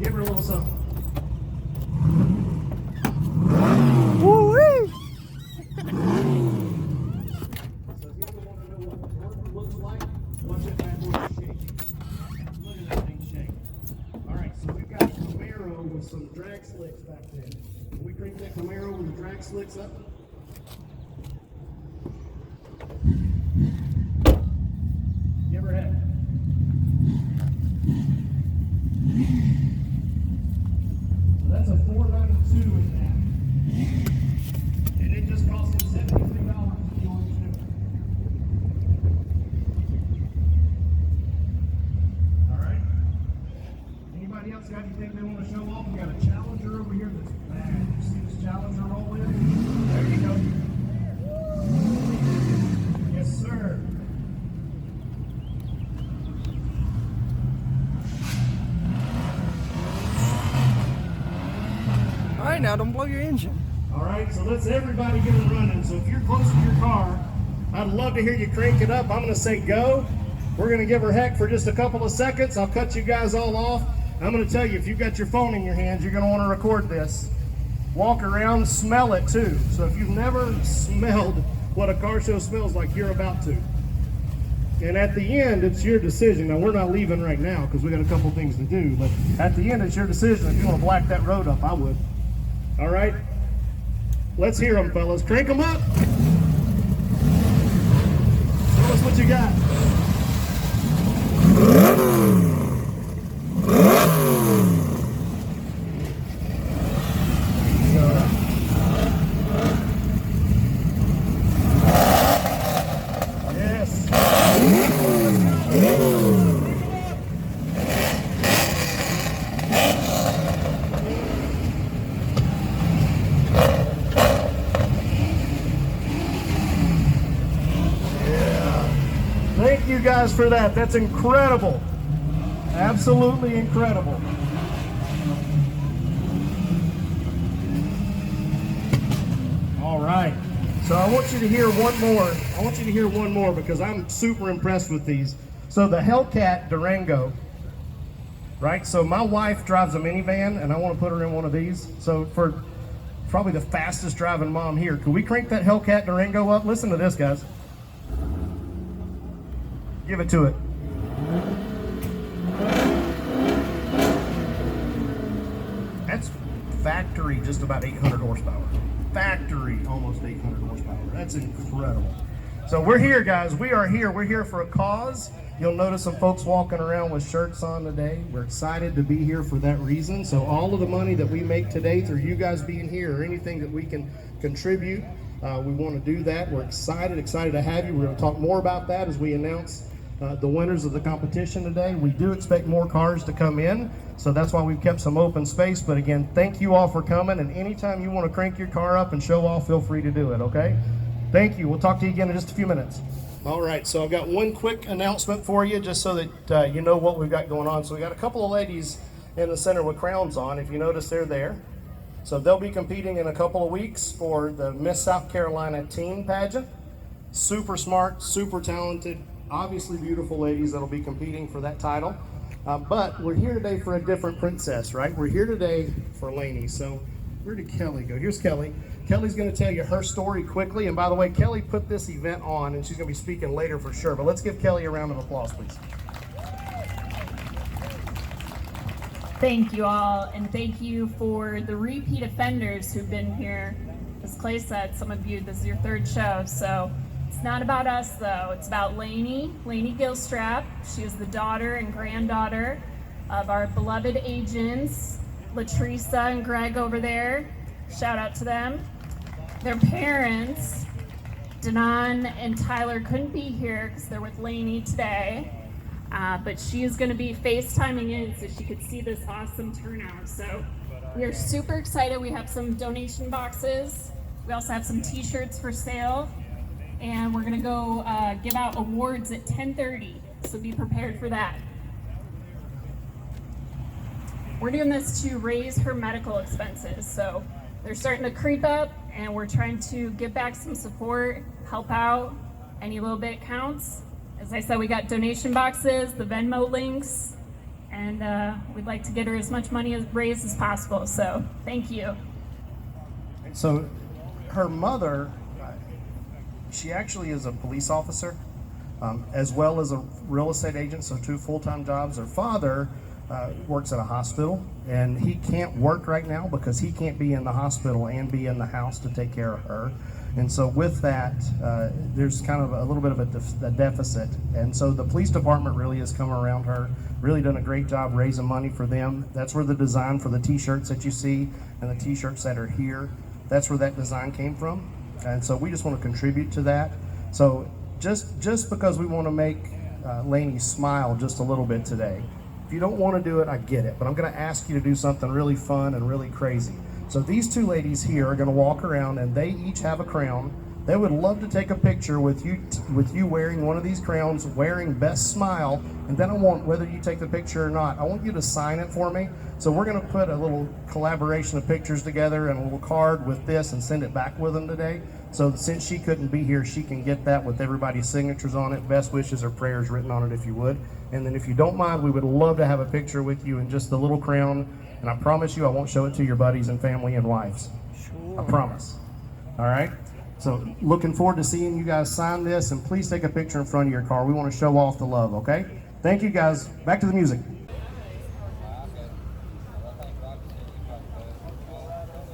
Give her a little something. Woo-wee! So if you ever want to know what the burger looks like, watch that bad boy shake. Look at that thing shake. All right, so we've got a Camaro with some drag slicks back there. Can we crank that Camaro with the drag slicks up? Give her a head. So that's a 492 in that. And it just cost him $73 to be on his new. Alright. Anybody else got anything they want to show off? We got a Challenger over here that's bad. You see this Challenger roll in? There you go. Yes, sir. All right, now don't blow your engine. All right, so let's everybody get it running. So if you're close to your car, I'd love to hear you crank it up. I'm going to say go. We're going to give her heck for just a couple of seconds. I'll cut you guys all off. I'm going to tell you, if you've got your phone in your hands, you're going to want to record this. Walk around, smell it too. So if you've never smelled what a car show smells like, you're about to. And at the end, it's your decision. Now, we're not leaving right now because we got a couple things to do. But at the end, it's your decision. If you want to black that road up, I would. All right? Let's hear them, fellas. Crank them up. Tell us what you got. Yes. Thank you guys for that. That's incredible. Absolutely incredible. All right. So I want you to hear one more. I want you to hear one more because I'm super impressed with these. So the Hellcat Durango, right? So my wife drives a minivan and I want to put her in one of these. So for probably the fastest driving mom here, could we crank that Hellcat Durango up? Listen to this, guys. Give it to it. That's factory, just about 800 horsepower. Factory, almost 800 horsepower. That's incredible. So we're here, guys. We are here. We're here for a cause. You'll notice some folks walking around with shirts on today. We're excited to be here for that reason. So all of the money that we make today through you guys being here or anything that we can contribute, we want to do that. We're excited to have you. We're going to talk more about that as we announce the winners of the competition today. We do expect more cars to come in, so that's why we've kept some open space. But again, thank you all for coming, and anytime you want to crank your car up and show off, feel free to do it, okay? Thank you. We'll talk to you again in just a few minutes. All right, so I've got one quick announcement for you, just so that you know what we've got going on. So we got a couple of ladies in the center with crowns on. If you notice, they're there. So they'll be competing in a couple of weeks for the Miss South Carolina Teen Pageant. Super smart, super talented, obviously beautiful ladies that'll be competing for that title. But we're here today for a different princess, right? We're here today for Lainey. So where did Kelly go? Here's Kelly. Kelly's going to tell you her story quickly. And by the way, Kelly put this event on, and she's going to be speaking later for sure. But let's give Kelly a round of applause, please. Thank you all, and thank you for the repeat offenders who've been here. As Clay said, some of you, this is your third show, so it's not about us though. It's about Lainey Gilstrap. She is the daughter and granddaughter of our beloved agents, Latresa and Greg over there. Shout out to them. Their parents, Danon and Tyler, couldn't be here because they're with Lainey today. But she is going to be FaceTiming in so she could see this awesome turnout. So we are super excited. We have some donation boxes. We also have some t-shirts for sale. And we're going to go give out awards at 10:30. So be prepared for that. We're doing this to raise her medical expenses. So they're starting to creep up, and we're trying to give back some support, help out. Any little bit counts. As I said, we got donation boxes, the Venmo links, and we'd like to get her as much money raised as possible. So thank you. So her mother, she actually is a police officer, as well as a real estate agent, so 2 full-time jobs. Her father works at a hospital, and he can't work right now because he can't be in the hospital and be in the house to take care of her. And so with that, there's kind of a little bit of a deficit. And so the police department really has come around her, really done a great job raising money for them. That's where the design for the t-shirts that you see and the t-shirts that are here, that's where that design came from. And so we just want to contribute to that. So just because we want to make Lainey smile just a little bit today, if you don't want to do it, I get it, but I'm going to ask you to do something really fun and really crazy. So these 2 ladies here are going to walk around, and they each have a crown. They would love to take a picture with you wearing one of these crowns, wearing Best Smile, and then I want, whether you take the picture or not, I want you to sign it for me. So we're going to put a little collaboration of pictures together and a little card with this and send it back with them today. So since she couldn't be here, she can get that with everybody's signatures on it, best wishes or prayers written on it if you would. And then if you don't mind, we would love to have a picture with you in just the little crown. And I promise you, I won't show it to your buddies and family and wives. Sure. I promise. All right? So looking forward to seeing you guys sign this, and please take a picture in front of your car. We want to show off the love, okay? Thank you guys. Back to the music.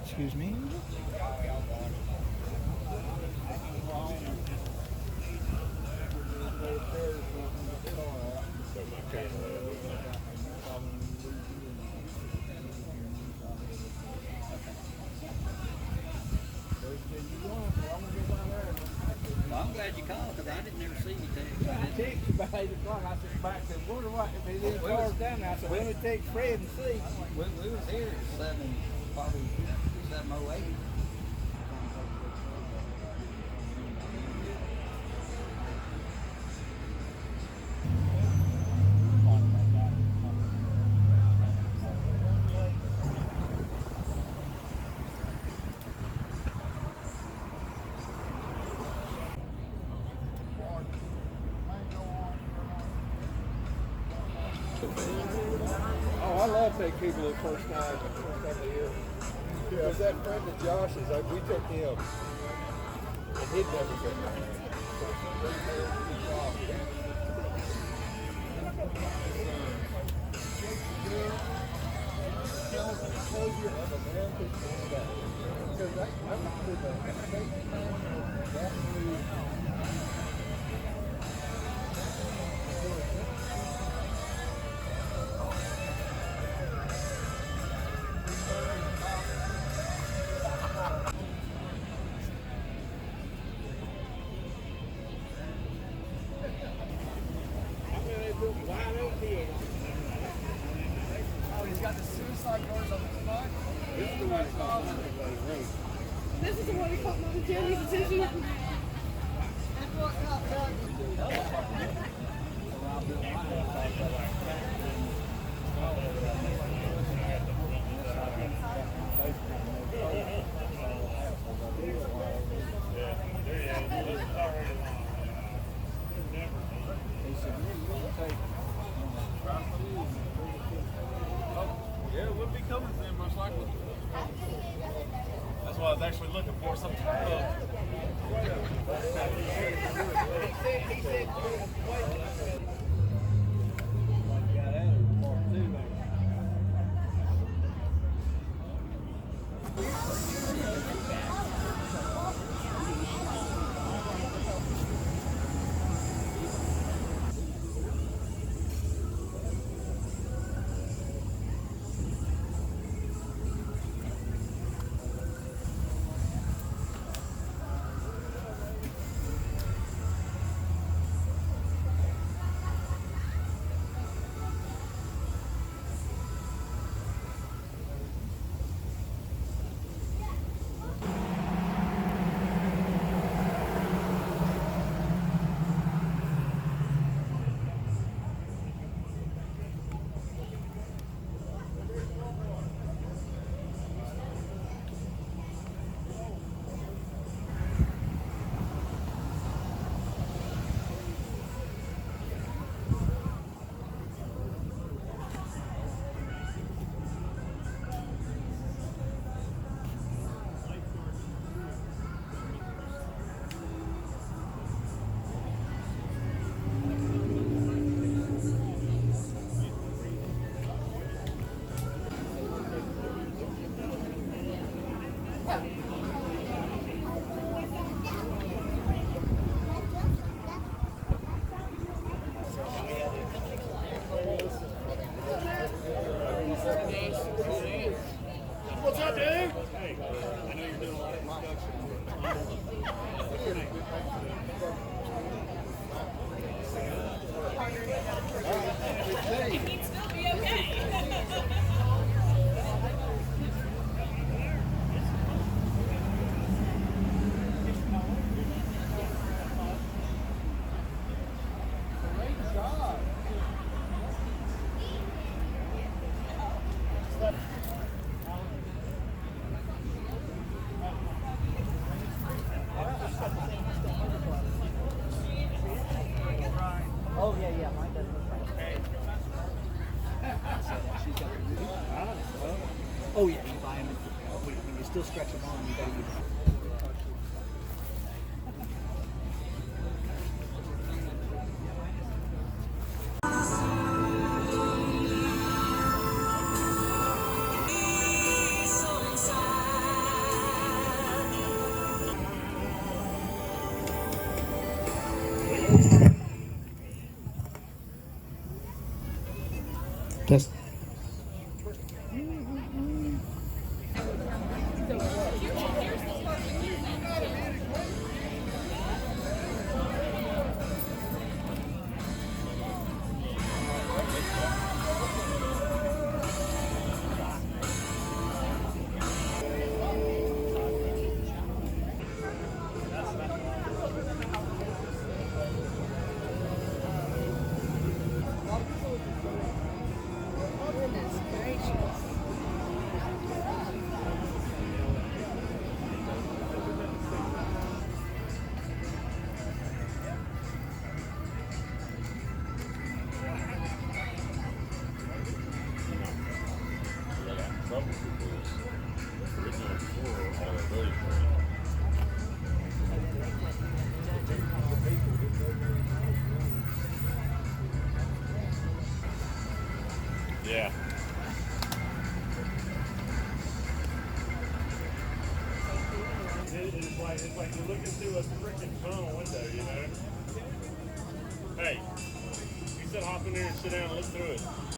Excuse me? I'm glad you called because I didn't ever see you take. I texted you by 8 o'clock. I said back to wonder what if it is cars down there. I said, let me text Fred and see. We was here at 7, probably 7:08. Oh, I love taking people the first time of the year. Because that friend of Josh's, we took him. And he'd never been there. This is the one that caught Mama Jenny's attention. That's what caught Doug. Yeah, we'll be coming soon, most likely. That's why I was actually looking for something. Oh yeah, you buy them. When you still stretch them on, you gotta use them. Test. Goodness gracious. Yeah. It's like you're looking through a freaking tunnel window, you know? Hey, you said hop in there and sit down and look through it.